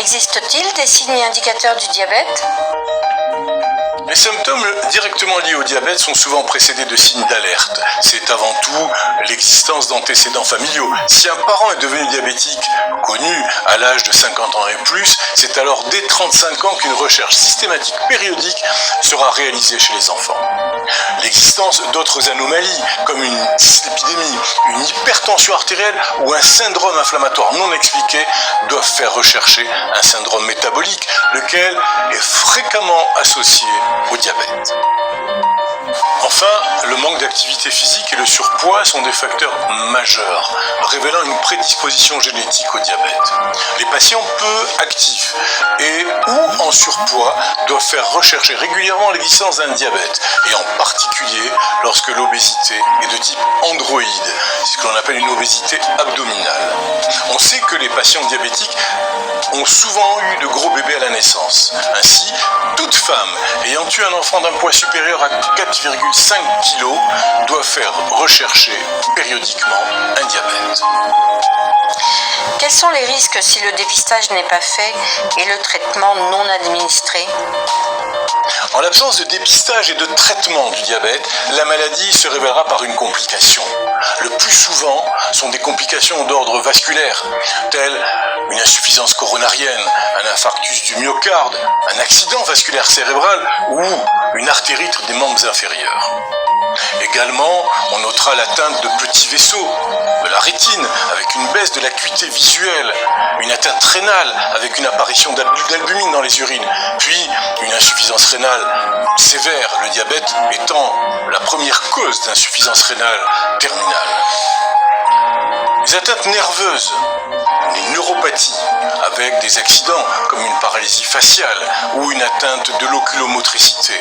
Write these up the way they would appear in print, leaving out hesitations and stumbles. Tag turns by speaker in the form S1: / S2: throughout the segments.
S1: Existe-t-il des signes indicateurs du diabète ?
S2: Les symptômes directement liés au diabète sont souvent précédés de signes d'alerte. C'est avant tout l'existence d'antécédents familiaux. Si un parent est devenu diabétique connu à l'âge de 50 ans et plus, c'est alors dès 35 ans qu'une recherche systématique périodique sera réalisée chez les enfants. L'existence d'autres anomalies, comme une dyslipidémie, une hypertension artérielle ou un syndrome inflammatoire non expliqué, doivent faire rechercher un syndrome métabolique, lequel est fréquemment associé au diabète. Enfin, le manque d'activité physique et le surpoids sont des facteurs majeurs, révélant une prédisposition génétique au diabète. Les patients peu actifs et ou en surpoids doivent faire rechercher régulièrement l'existence d'un diabète, et en particulier lorsque l'obésité est de type androïde, ce que l'on appelle une obésité abdominale. On sait que les patients diabétiques ont souvent eu de gros bébés à la naissance. Ainsi, toute femme ayant eu un enfant d'un poids supérieur à 4,5 kg doit faire rechercher périodiquement un diabète.
S1: Quels sont les risques si le dépistage n'est pas fait et le traitement non administré ?
S2: En l'absence de dépistage et de traitement du diabète, la maladie se révélera par une complication. Le plus souvent sont des complications d'ordre vasculaire, telles une insuffisance coronarienne, un infarctus du myocarde, un accident vasculaire cérébral ou une artérite des membres inférieurs. Également, on notera l'atteinte de petits vaisseaux, de la rétine avec une baisse de l'acuité visuelle, une atteinte rénale avec une apparition d'albumine dans les urines, puis une insuffisance rénale sévère, le diabète étant la première cause d'insuffisance rénale terminale. Les atteintes nerveuses, les neuropathies, avec des accidents comme une paralysie faciale ou une atteinte de l'oculomotricité.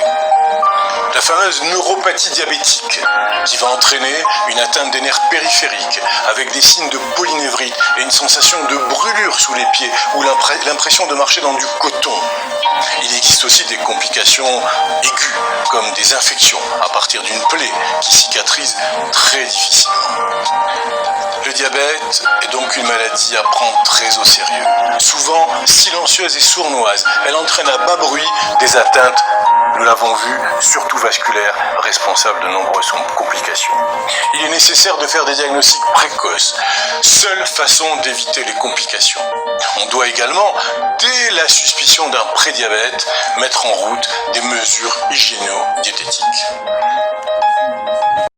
S2: La fameuse neuropathie diabétique qui va entraîner une atteinte des nerfs périphériques avec des signes de polynévrite et une sensation de brûlure sous les pieds ou l'impression de marcher dans du coton. Il existe aussi des complications aiguës comme des infections à partir d'une plaie qui cicatrise très difficilement. Le diabète est donc une maladie à prendre très au sérieux. Souvent silencieuse et sournoise, elle entraîne à bas bruit des atteintes, nous l'avons vu, surtout vasculaires, responsables de nombreuses complications. Il est nécessaire de faire des diagnostics précoces, seule façon d'éviter les complications. On doit également, dès la suspicion d'un prédiabète, mettre en route des mesures hygiéno-diététiques.